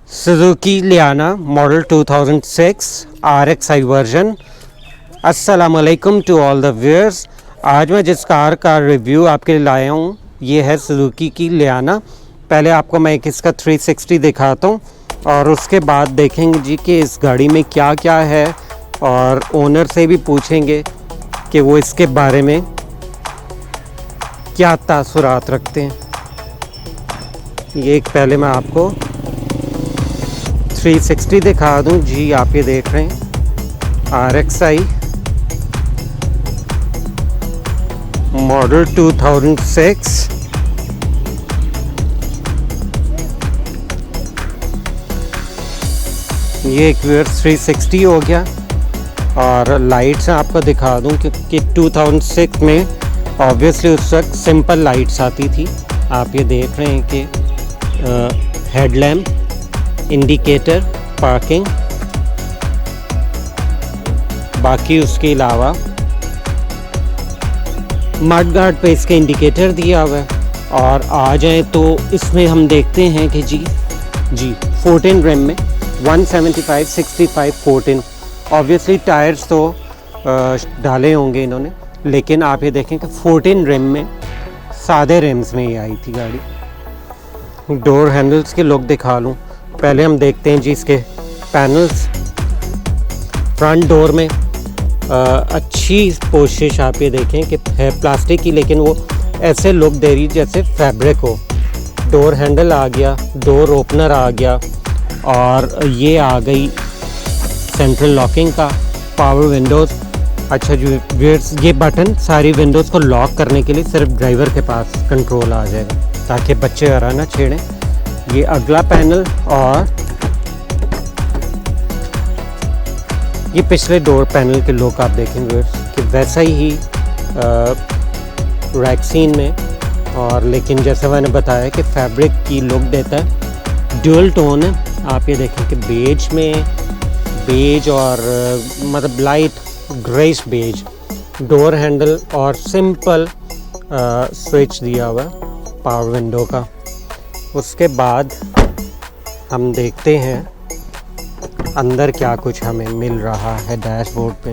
Suzuki लियाना model 2006 RXi version. अस्सलामुअलैकुम to all the viewers. आज मैं जिस कार का रिव्यू आपके लिए लाया हूँ ये है सुजुकी की लियाना। पहले आपको मैं इसका 360 दिखाता हूँ और उसके बाद देखेंगे जी कि इस गाड़ी में क्या क्या है और ओनर से भी पूछेंगे कि वो इसके बारे में क्या तासुरात रखते हैं। ये एक पहले मैं आपको 360 दिखा दूं जी। आप ये देख रहे हैं RXi मॉडल 2006। ये एक 360 हो गया और लाइट्स आपको दिखा दूं कि 2006 में ऑब्वियसली उस वक्त सिंपल लाइट्स आती थी। आप ये देख रहे हैं कि हेडलैम्प, इंडिकेटर, पार्किंग, बाकी उसके अलावा मड गार्ड पे इसके इंडिकेटर दिया हुआ है। और आ जाए तो इसमें हम देखते हैं कि जी 14 रिम में 175, 65, 14। ऑब्वियसली टायर्स तो डाले होंगे इन्होंने, लेकिन आप ये देखें कि 14 रिम में सादे रिम्स में ही आई थी गाड़ी। डोर हैंडल्स के लुक दिखा लूँ। पहले हम देखते हैं जी इसके पैनल्स। फ्रंट डोर में अच्छी कोशिश आप ये देखें कि है प्लास्टिक की, लेकिन वो ऐसे लुक दे रही जैसे फैब्रिक हो। डोर हैंडल आ गया, डोर ओपनर आ गया और ये आ गई सेंट्रल लॉकिंग का पावर विंडोज़। अच्छा जी, ये बटन सारी विंडोज़ को लॉक करने के लिए सिर्फ ड्राइवर के पास कंट्रोल आ जाएगा ताकि बच्चे वगैरह ना छेड़ें। ये अगला पैनल और ये पिछले डोर पैनल के लुक आप देखेंगे कि वैसा ही रैक्सीन में, और लेकिन जैसे मैंने बताया कि फैब्रिक की लुक देता है। ड्यूल टोन है। आप ये देखें कि बेज में बेज और मतलब light greyish beige. Door handle और सिंपल स्विच दिया हुआ पावर विंडो का। उसके बाद हम देखते हैं अंदर क्या कुछ हमें मिल रहा है डैशबोर्ड पे।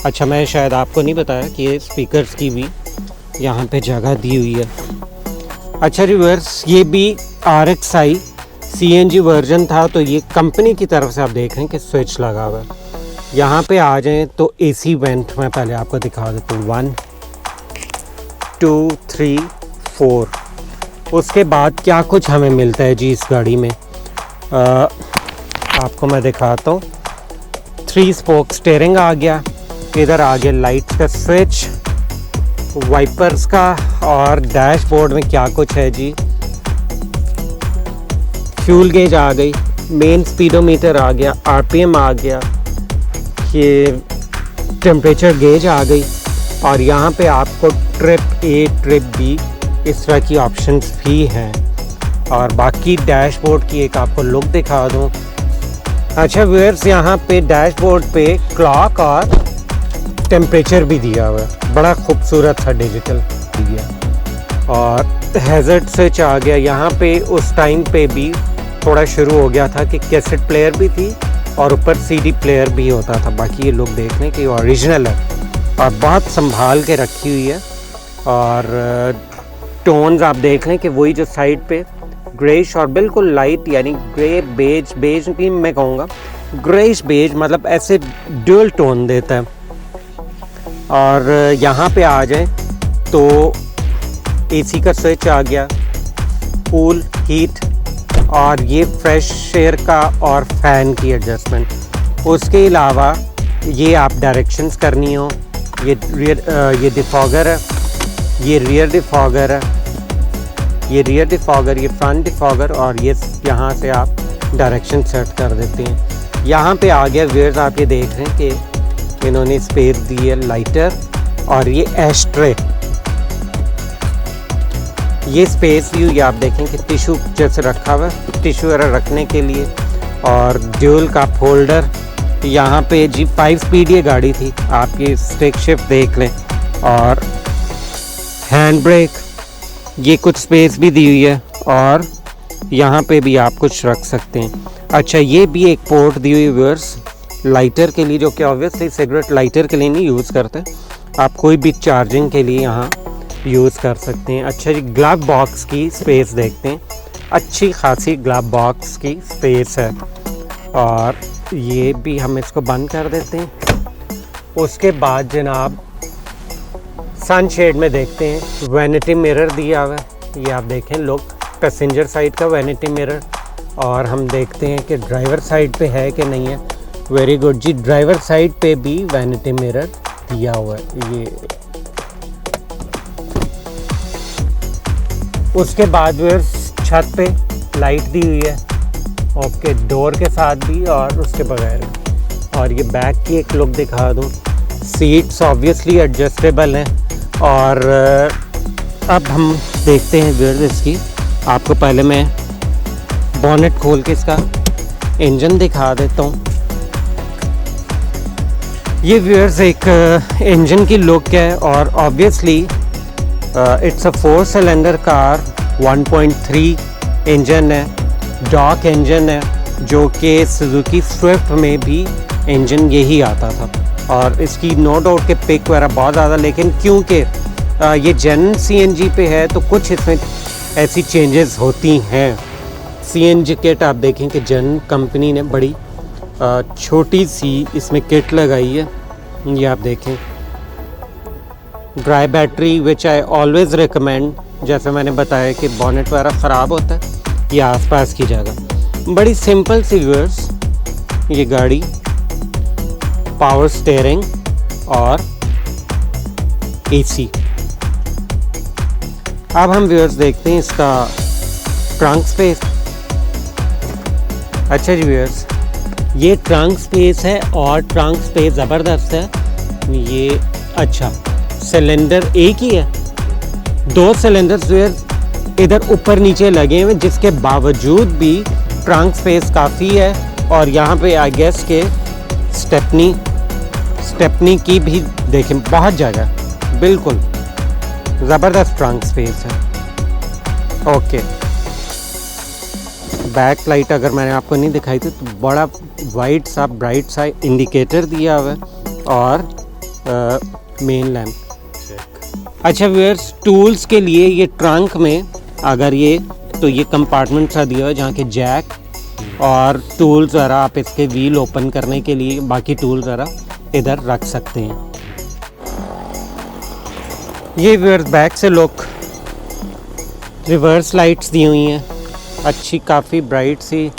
अच्छा, मैं शायद आपको नहीं बताया कि ये स्पीकर्स की भी यहाँ पे जगह दी हुई है। अच्छा रिवर्स, ये भी RXi CNG वर्जन था, तो ये कंपनी की तरफ से आप देख रहे हैं कि स्विच लगा हुआ है। यहाँ पे आ जाएं तो AC वेंट मैं पहले आपको दिखा देता हूँ। 1 2 3 4। उसके बाद क्या कुछ हमें मिलता है जी इस गाड़ी में, आपको मैं दिखाता हूँ। 3 स्पोक स्टीयरिंग आ गया। इधर आ गया लाइट का स्विच, वाइपर्स का, और डैशबोर्ड में क्या कुछ है जी। फ्यूल गेज आ गई, मेन स्पीडोमीटर आ गया, RPM आ गया, ये टेम्परेचर गेज आ गई, और यहाँ पे आपको ट्रिप A, ट्रिप B इस तरह की ऑप्शंस भी हैं। और बाकी डैशबोर्ड की एक आपको लुक दिखा दूँ। अच्छा व्यूअर्स, यहाँ पे डैशबोर्ड पे क्लॉक और टेम्परेचर भी दिया हुआ है, बड़ा खूबसूरत सा डिजिटल दिया। और हैज़र्ड स्विच आ गया यहाँ पे। उस टाइम पे भी थोड़ा शुरू हो गया था कि कैसेट प्लेयर भी थी और ऊपर CD प्लेयर भी होता था। बाकी ये लोग देख लें कि ओरिजिनल है और बहुत संभाल के रखी हुई है। और टोन्स आप देख लें कि वही जो साइड पे ग्रेश और बिल्कुल लाइट, यानी ग्रे बेज, बेज भी मैं कहूँगा ग्रेश बेज, मतलब ऐसे ड्यूल टोन देता है। और यहाँ पे आ जाए तो AC का स्विच आ गया, कूल, हीट, और ये फ्रेश एयर का और फैन की एडजस्टमेंट। उसके अलावा ये आप डायरेक्शंस करनी हो, ये डिफॉगर है, ये रियर डिफॉगर है, ये रियर डिफॉगर, ये फ्रंट डिफॉगर, और ये यहाँ से आप डायरेक्शन सेट कर देते हैं। यहाँ पे आ गया व्यूअर्स, आप ये देख रहे हैं कि इन्होंने स्पेस दी है लाइटर, और ये एस्ट्रे, ये स्पेस व्यू, ये आप देखें कि टिश्यू जैसे रखा हुआ है, टिश्यू वगैरह रखने के लिए। और ड्यूल का फोल्डर। यहाँ पे जी 5 स्पीड ये गाड़ी थी, आप ये स्टिक शिफ्ट देख लें। और हैंड ब्रेक, ये कुछ स्पेस भी दी हुई है। और यहाँ पे भी आप कुछ रख सकते हैं। अच्छा, ये भी एक पोर्ट दी हुई व्यूअर्स लाइटर के लिए, जो कि ऑब्वियसली सिगरेट लाइटर के लिए नहीं यूज़ करते, आप कोई भी चार्जिंग के लिए यहाँ यूज़ कर सकते हैं। अच्छा जी, ग्लव बॉक्स की स्पेस देखते हैं, अच्छी खासी ग्लव बॉक्स की स्पेस है। और ये भी हम इसको बंद कर देते हैं। उसके बाद जनाब सनशेड में देखते हैं, वैनिटी मिरर दिया हुआ है, ये आप देखें लोग, पैसेंजर साइड का वैनिटी मिरर। और हम देखते हैं कि ड्राइवर साइड पे है कि नहीं है। वेरी गुड जी, ड्राइवर साइड पे भी वैनिटी मिरर दिया हुआ है ये। उसके बाद छत पे लाइट दी हुई है, ओके, डोर के साथ भी और उसके बगैर भी। और ये बैक की एक लुक दिखा दूँ, सीट्स ऑब्वियसली एडजस्टेबल हैं। और अब हम देखते हैं व्यूअर्स इसकी, आपको पहले मैं बॉनेट खोल के इसका इंजन दिखा देता हूँ। ये व्यूअर्स एक इंजन की लुक है और obviously it's a 4 cylinder car, 1.3 engine है, डॉक इंजन है, जो कि सुजुकी स्विफ्ट में भी इंजन यही आता था। और इसकी नो डाउट के पिक वगैरह बहुत ज़्यादा, लेकिन क्योंकि ये जेन सीएनजी पे है तो कुछ इसमें ऐसी चेंजेस होती हैं। सीएनजी किट आप देखें कि जेन कंपनी ने बड़ी छोटी सी इसमें किट लगाई है, ये आप देखें। Dry battery which I always recommend, जैसे मैंने बताया कि बॉनेट वगैरह ख़राब होता है, ये आसपास की जगह। बड़ी सिंपल सी व्यूअर्स ये गाड़ी, पावर स्टीयरिंग और एसी। अब हम व्यूअर्स देखते हैं इसका ट्रंक स्पेस। अच्छा जी व्यूअर्स, ये ट्रंक स्पेस है और ट्रंक स्पेस ज़बरदस्त है ये। अच्छा, सिलेंडर एक ही है, 2 सिलेंडर्स व्यूअर्स इधर ऊपर नीचे लगे हुए, जिसके बावजूद भी ट्रंक स्पेस काफ़ी है। और यहाँ पे आई गेस के स्टेपनी की भी देखें, बहुत जगह, बिल्कुल ज़बरदस्त ट्रंक स्पेस है। ओके, बैक लाइट अगर मैंने आपको नहीं दिखाई थी तो बड़ा वाइट सा ब्राइट सा इंडिकेटर दिया हुआ है और मेन लैम्प। अच्छा व्यूअर्स, टूल्स के लिए ये ट्रंक में अगर ये तो ये कंपार्टमेंट सा दिया हुआ है जहाँ के जैक और टूल्स ज़रा आप इसके व्हील ओपन करने के लिए बाकी टूल्स ज़रा इधर रख सकते हैं। ये व्यूअर्स बैक से लुक, रिवर्स लाइट्स दी हुई हैं अच्छी, काफ़ी ब्राइट सी।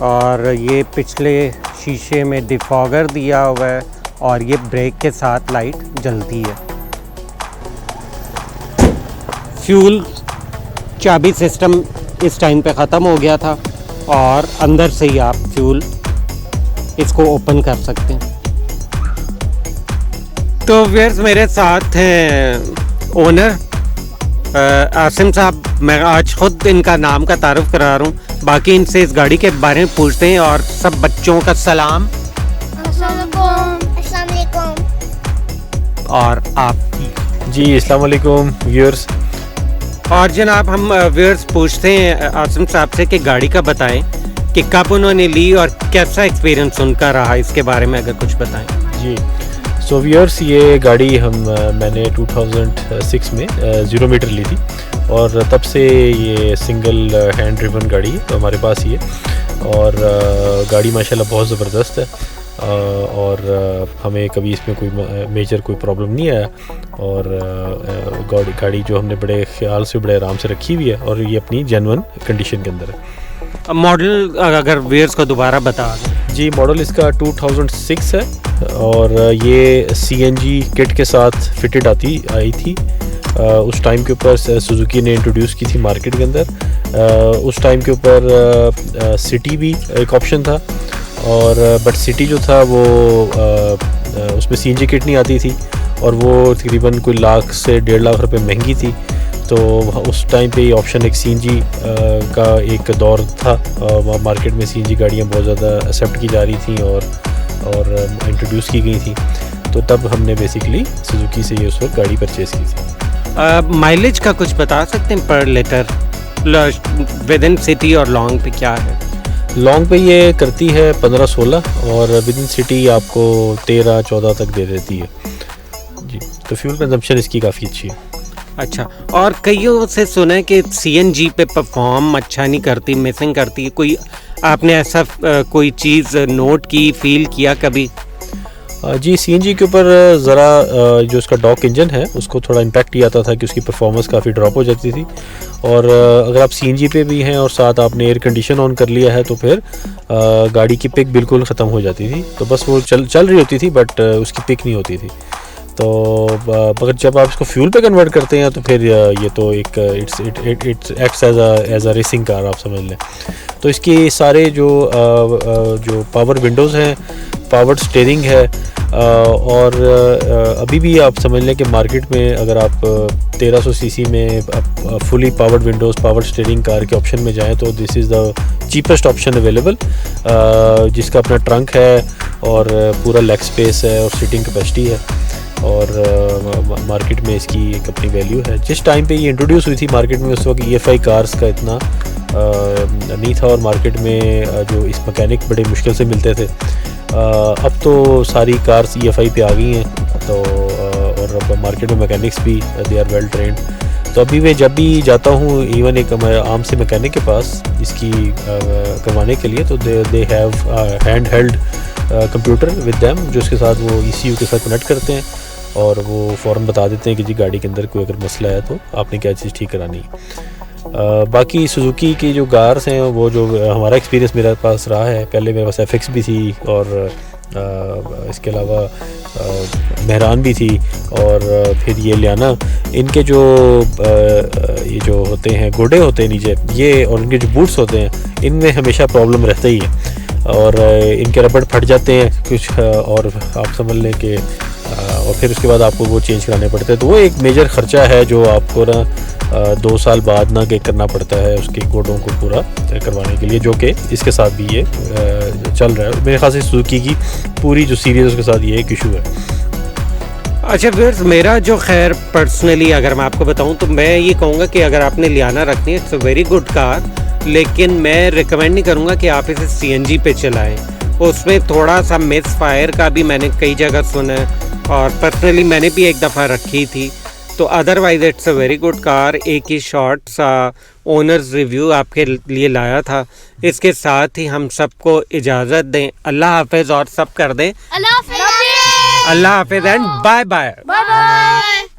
और ये पिछले शीशे में डिफॉगर दिया हुआ है और ये ब्रेक के साथ लाइट जलती है। फ्यूल चाबी सिस्टम इस टाइम पे ख़त्म हो गया था और अंदर से ही आप फ्यूल इसको ओपन कर सकते हैं। तो व्यूअर्स मेरे साथ हैं ओनर आसिम साहब, मैं आज ख़ुद इनका नाम का तारुफ करा रहा हूँ, बाकी इनसे इस गाड़ी के बारे में पूछते हैं। और सब बच्चों का सलाम। अस्सलाम वालेकुम। और आपकी जी अस्सलाम वालेकुम व्यूअर्स। और जनाब हम व्यूअर्स पूछते हैं आसिम साहब से कि गाड़ी का बताएं कि कब उन्होंने ली और कैसा एक्सपीरियंस उनका रहा, इसके बारे में अगर कुछ बताएं। जी सो व्यूअर्स, ये गाड़ी मैंने 2006 में 0 मीटर ली थी और तब से ये सिंगल हैंड ड्रिवन गाड़ी है, तो हमारे पास ये। और गाड़ी माशाल्लाह बहुत ज़बरदस्त है और हमें कभी इसमें कोई मेजर कोई प्रॉब्लम नहीं आया। और गाड़ी जो हमने बड़े ख्याल से बड़े आराम से रखी हुई है और ये अपनी जेन्युइन कंडीशन के अंदर है। मॉडल अगर व्यूअर्स को दोबारा बता दें। जी मॉडल इसका 2006 है और ये सीएनजी किट के साथ फिटेड आई थी। उस टाइम के ऊपर सुजुकी ने इंट्रोड्यूस की थी मार्केट के अंदर। उस टाइम के ऊपर सिटी भी एक ऑप्शन था और बट सिटी जो था वो उसमें सीएनजी किट नहीं आती थी और वो तकरीबन कोई लाख से 1.5 लाख रुपए महंगी थी। तो उस टाइम पे ये ऑप्शन एक सीएनजी का एक दौर था, मार्केट में सीएनजी गाड़ियाँ बहुत ज़्यादा एक्सेप्ट की जा रही थी और इंट्रोड्यूस की गई थी। तो तब हमने बेसिकली सुजुकी से ये उस वक्त गाड़ी परचेज़ की थी। माइलेज का कुछ बता सकते हैं पर लीटर? विद इन सिटी और लॉन्ग पे क्या है? लॉन्ग पे ये करती है 15-16 और विद इन सिटी आपको 13-14 तक दे देती है जी। तो फ्यूल कंजम्पशन इसकी काफ़ी अच्छी है। अच्छा, और कईयों से सुना है कि सीएनजी पे परफॉर्म अच्छा नहीं करती, मिसिंग करती है। कोई आपने ऐसा कोई चीज़ नोट की, फील किया कभी? जी, सीएनजी के ऊपर ज़रा जो उसका डॉक इंजन है उसको थोड़ा इम्पैक्ट ये आता था कि उसकी परफॉर्मेंस काफ़ी ड्रॉप हो जाती थी। और अगर आप सीएनजी पे भी हैं और साथ आपने एयर कंडीशन ऑन कर लिया है तो फिर गाड़ी की पिक बिल्कुल ख़त्म हो जाती थी। तो बस वो चल रही होती थी बट उसकी पिक नहीं होती थी। तो मगर जब आप इसको फ्यूल पे कन्वर्ट करते हैं तो फिर ये तो एक it's acts as a racing car आप समझ लें। तो इसके सारे जो पावर विंडोज़ हैं, पावर स्टीयरिंग है, और अभी भी आप समझ लें कि मार्केट में अगर आप 1300 सीसी में fully powered Windows power steering car के ऑप्शन में जाएं तो this is the cheapest option available, जिसका अपना ट्रंक है और पूरा लेग स्पेस है और सीटिंग कैपेसिटी है और मार्केट में इसकी एक अपनी वैल्यू है। जिस टाइम पे ये इंट्रोड्यूस हुई थी मार्केट में उस वक्त EFI कार्स का इतना नहीं था और मार्केट में जो इस मैकेनिक बड़े मुश्किल से मिलते थे। अब तो सारी कार्स EFI पे आ गई हैं तो और अब मार्केट में मैकेनिक्स भी दे आर वेल ट्रेंड। तो अभी मैं जब भी जाता हूँ इवन एक आम से मैकेनिक के पास इसकी करवाने के लिए तो they have hand held computer with them, जो उसके साथ वो ECU के साथ कनेक्ट करते हैं और वो फ़ौरन बता देते हैं कि जी गाड़ी के अंदर कोई अगर मसला है तो आपने क्या चीज़ ठीक करानी है। बाकी सुजुकी की जो कार्स हैं वो जो हमारा एक्सपीरियंस मेरे पास रहा है, पहले मेरे पास FX भी थी और इसके अलावा मेहरान भी थी और फिर ये लियाना, इनके जो ये जो होते हैं गोडे होते हैं नीचे ये और इनके जो बूट्स होते हैं इनमें हमेशा प्रॉब्लम रहता ही है और इनके रबड़ फट जाते हैं कुछ और आप समझ लें कि और फिर उसके बाद आपको वो चेंज कराने पड़ते हैं। तो वो एक मेजर ख़र्चा है जो आपको ना 2 साल बाद ना के करना पड़ता है उसके कोडों को पूरा करवाने के लिए, जो कि इसके साथ भी ये चल रहा है। मेरे ख्याल से सुजुकी की पूरी जो सीरीज़ उसके साथ ये एक इशू है। अच्छा व्यूअर्स, मेरा जो खैर पर्सनली अगर मैं आपको बताऊं तो मैं ये कहूँगा कि अगर आपने लियाना रखनी है it's a very good car, लेकिन मैं रिकमेंड नहीं करूँगा कि आप इसे CNG पे चलाएं। उसमें थोड़ा सा मिस फायर का भी मैंने कई जगह सुना है और पर्सनली मैंने भी एक दफ़ा रखी थी। तो otherwise it's a very good car. एक ही शॉर्ट सा ओनर्स रिव्यू आपके लिए लाया था। इसके साथ ही हम सबको इजाज़त दें। अल्लाह हाफिज़ और सब कर दें। अल्लाह हाफिज़ and bye bye. Bye bye.